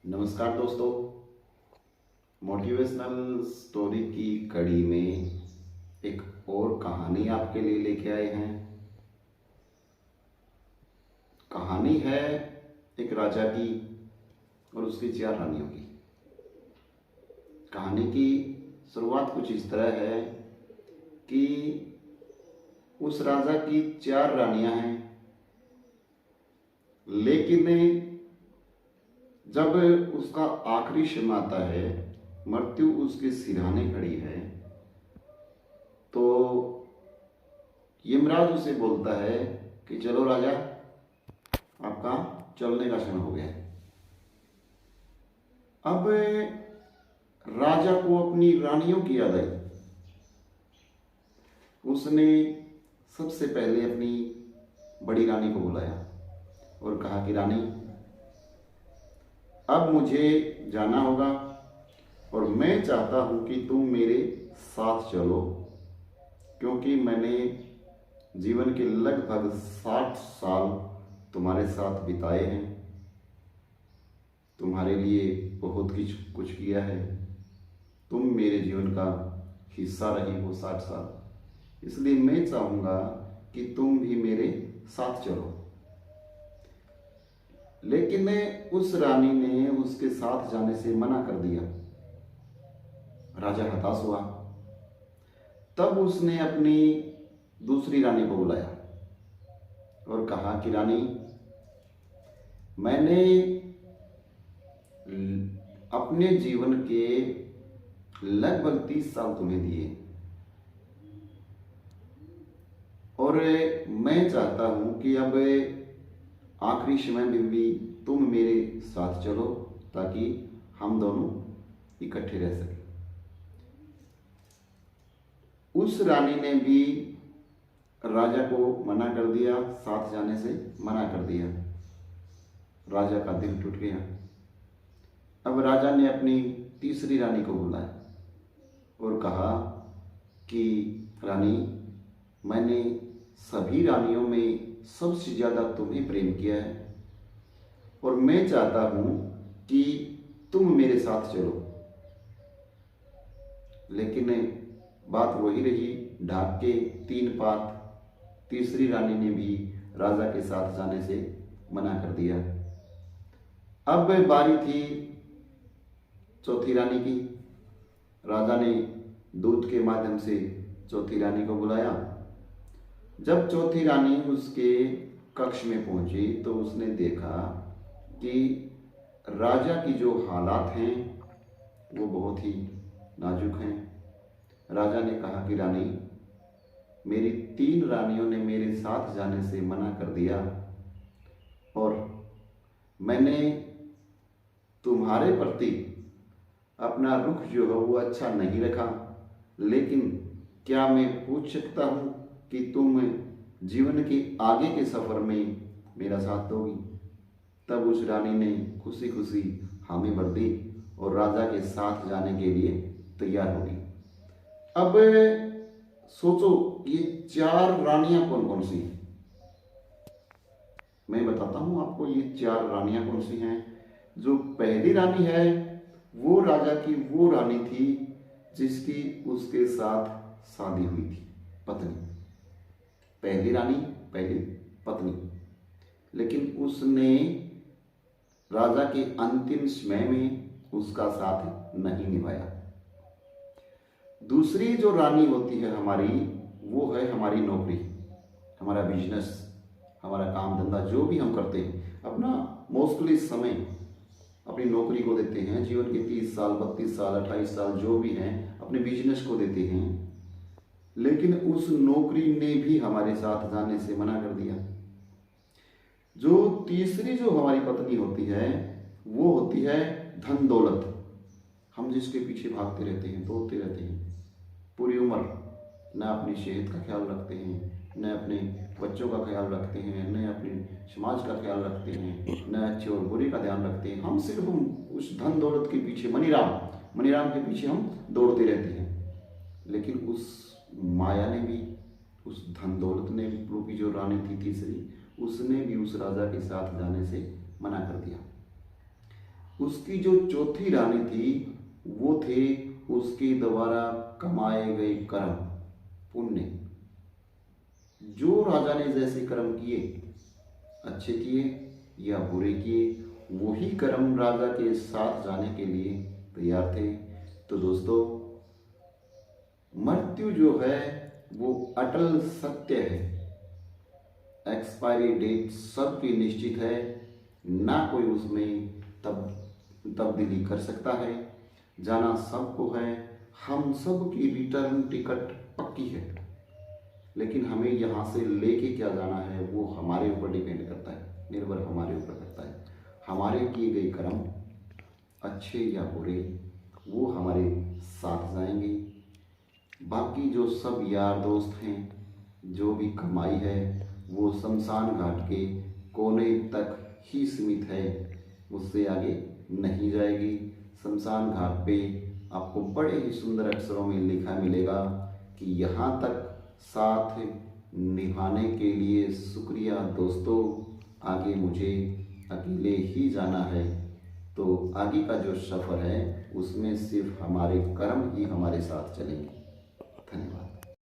नमस्कार दोस्तों, motivational story की कड़ी में एक और कहानी आपके लिए लेके आए हैं। कहानी है एक राजा की और उसकी 4 रानियों की। कहानी की शुरुआत कुछ इस तरह है कि उस राजा की 4 रानियां हैं, लेकिन जब उसका आखिरी समय आता है, मृत्यु उसके सिरहाने खड़ी है, तो यमराज उसे बोलता है कि चलो राजा, आपका चलने का समय हो गया है। अब राजा को अपनी रानियों की याद आई। उसने सबसे पहले अपनी बड़ी रानी को बुलाया और कहा कि रानी, अब मुझे जाना होगा और मैं चाहता हूं कि तुम मेरे साथ चलो, क्योंकि मैंने जीवन के लगभग 60 साल तुम्हारे साथ बिताए हैं, तुम्हारे लिए बहुत कुछ किया है, तुम मेरे जीवन का हिस्सा रही हो 60 साल, इसलिए मैं चाहूँगा कि तुम भी मेरे साथ चलो। लेकिन उस रानी ने उसके साथ जाने से मना कर दिया। राजा हताश हुआ। तब उसने अपनी दूसरी रानी को बुलाया और कहा कि रानी, मैंने अपने जीवन के लगभग 30 साल तुम्हें दिए और मैं चाहता हूं कि अब आखिरी समय में भी तुम मेरे साथ चलो, ताकि हम दोनों इकट्ठे रह सकें। उस रानी ने भी राजा को मना कर दिया, साथ जाने से मना कर दिया। राजा का दिल टूट गया। अब राजा ने अपनी तीसरी रानी को बुलाया और कहा कि रानी, मैंने सभी रानियों में सबसे ज़्यादा तुम्हें प्रेम किया है और मैं चाहता हूं कि तुम मेरे साथ चलो। लेकिन बात वही रही, ढाक के 3 पात। तीसरी रानी ने भी राजा के साथ जाने से मना कर दिया। अब बारी थी चौथी रानी की। राजा ने दूत के माध्यम से चौथी रानी को बुलाया। जब चौथी रानी उसके कक्ष में पहुंची तो उसने देखा कि राजा की जो हालात हैं वो बहुत ही नाजुक हैं। राजा ने कहा कि रानी, मेरी 3 रानियों ने मेरे साथ जाने से मना कर दिया और मैंने तुम्हारे प्रति अपना रुख जो है वो अच्छा नहीं रखा, लेकिन क्या मैं पूछ सकता हूँ कि तुम जीवन के आगे के सफ़र में मेरा साथ दोगी? तब उस रानी ने खुशी खुशी हामी भर दी और राजा के साथ जाने के लिए तैयार हो गई। अब सोचो, ये 4 रानियां कौन कौन सी हैं? मैं बताता हूं आपको ये 4 रानियां कौन सी हैं। जो पहली रानी है वो राजा की वो रानी थी जिसकी उसके साथ शादी हुई थी, पत्नी। पहली रानी, पहली पत्नी। लेकिन उसने राजा के अंतिम समय में उसका साथ नहीं निभाया। दूसरी जो रानी होती है हमारी, वो है हमारी नौकरी, हमारा बिजनेस, हमारा काम धंधा, जो भी हम करते हैं, अपना मोस्टली समय अपनी नौकरी को देते हैं। जीवन के 30 साल, 32 साल, 28 साल जो भी हैं अपने बिजनेस को देते हैं। लेकिन उस नौकरी ने भी हमारे साथ जाने से मना कर दिया। जो तीसरी जो हमारी पत्नी होती है वो होती है धन दौलत। हम जिसके पीछे भागते रहते हैं, दौड़ते रहते हैं पूरी उम्र, न अपनी सेहत का ख्याल रखते हैं, न अपने बच्चों का ख्याल रखते हैं, न अपने समाज का ख्याल रखते हैं, न अच्छे और बुरे का ध्यान रखते हैं। हम सिर्फ उस धन दौलत के पीछे, मनीराम के पीछे हम दौड़ते रहते हैं। लेकिन उस माया ने भी, उस धन दौलत ने रूपी जो रानी थी तीसरी, उसने भी उस राजा के साथ जाने से मना कर दिया। उसकी जो चौथी रानी थी वो थे उसके द्वारा कमाए गए कर्म, पुण्य। जो राजा ने जैसे कर्म किए, अच्छे किए या बुरे किए, वही कर्म राजा के साथ जाने के लिए तैयार थे। तो दोस्तों, मृत्यु जो है वो अटल सत्य है। एक्सपायरी डेट सबकी निश्चित है, ना कोई उसमें तब्दीली कर सकता है। जाना सबको है, हम सब की रिटर्न टिकट पक्की है, लेकिन हमें यहाँ से लेके क्या जाना है वो हमारे ऊपर डिपेंड करता है, निर्भर हमारे ऊपर करता है। हमारे किए गए कर्म अच्छे या बुरे वो हमारे साथ जाएंगे। बाकी जो सब यार दोस्त हैं, जो भी कमाई है वो शमशान घाट के कोने तक ही सीमित है, उससे आगे नहीं जाएगी। शमशान घाट पे आपको बड़े ही सुंदर अक्षरों में लिखा मिलेगा कि यहाँ तक साथ निभाने के लिए शुक्रिया दोस्तों, आगे मुझे अकेले ही जाना है। तो आगे का जो सफ़र है उसमें सिर्फ हमारे कर्म ही हमारे साथ चलेंगे। धन्यवाद।